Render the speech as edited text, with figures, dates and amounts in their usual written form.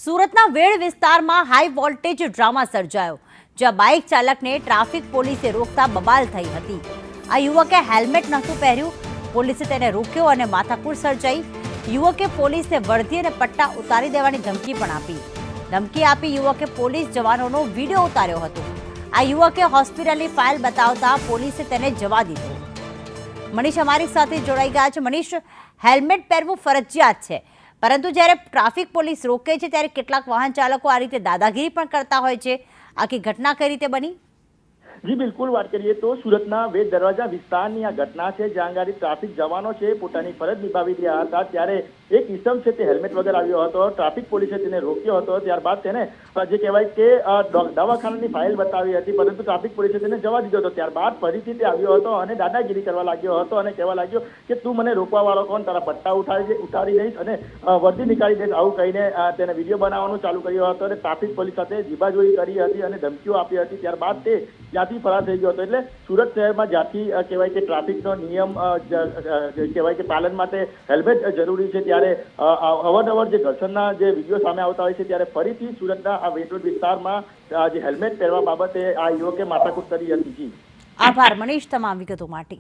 સુરતના વેડ વિસ્તારમાં high voltage drama સર્જાયો, જ્યાં બાઇક ચાલકને ટ્રાફિક પોલીસે રોકતા બબાલ થઈ હતી। આ યુવકે હેલ્મેટ નહોતું પહેર્યું, પોલીસે તેને રોક્યો અને માથાકૂટ સર્જાઈ। યુવકે પોલીસને વર્દી અને પટ્ટા ઉતારી દેવાની ધમકી પણ આપી। ધમકી આપી યુવકે પોલીસ જવાનોનો વિડીયો ઉતાર્યો હતો। આ યુવકે હોસ્પિટલની ફાઇલ બતાવતા પોલીસે તેને જવા દીધો। મનીષ અમારી સાથે જોડાઈ ગયા છે। મનીષ, હેલ્મેટ પહેરવું ફરજિયાત છે, પરંતુ જ્યારે ટ્રાફિક પોલીસ રોકે છે ત્યારે કેટલાક વાહન ચાલકો આ રીતે દાદાગીરી પણ કરતા હોય છે। આખી ઘટના કઈ રીતે બની? જી બિલકુલ, વાત કરીએ તો સુરતના વેદ દરવાજા વિસ્તારની આ ઘટના છે, જ્યાં આગળ ટ્રાફિક જવાનો છે પોતાની ફરજ નિભાવી રહ્યા હતા ત્યારે એક ઇસમ છે તે હેલ્મેટ વગર આવ્યો હતો। ટ્રાફિક પોલીસે તેને રોક્યો હતો, ત્યારબાદ તેને જે કહેવાય કે દવાખાનાની ફાઇલ બતાવી હતી, પરંતુ ટ્રાફિક પોલીસે તેને જવા દીધો હતો। ત્યારબાદ ફરીથી તે આવ્યો હતો અને દાદાગીરી કરવા લાગ્યો હતો અને કહેવા લાગ્યો કે તું મને રોકવા વાળો કોણ, તારા પટ્ટા ઉતારી દઈશ અને વર્દી નીકાળી દઈશ, આવું કહીને તેને વિડીયો બનાવવાનું ચાલુ કર્યો હતો અને ટ્રાફિક પોલીસ સાથે જીબાજોઈ કરી હતી અને ધમકીઓ આપી હતી। ત્યારબાદ તે ત્યાંથી ફરાર થઈ ગયો હતો। એટલે સુરત શહેરમાં જ્યાંથી કહેવાય કે ટ્રાફિકનો નિયમ કહેવાય કે પાલન માટે હેલ્મેટ જરૂરી છે, ત્યારે અવારનવાર જે ઘર્ષણના જે વિડીયો સામે આવતા હોય છે, ત્યારે ફરીથી સુરતના આ વેટરોડ વિસ્તારમાં જે હેલ્મેટ પહેરવા બાબતે આ યુવકે માથાકૂટ કરી હતી। આભાર મનીષ તમામ વિગતો માટે।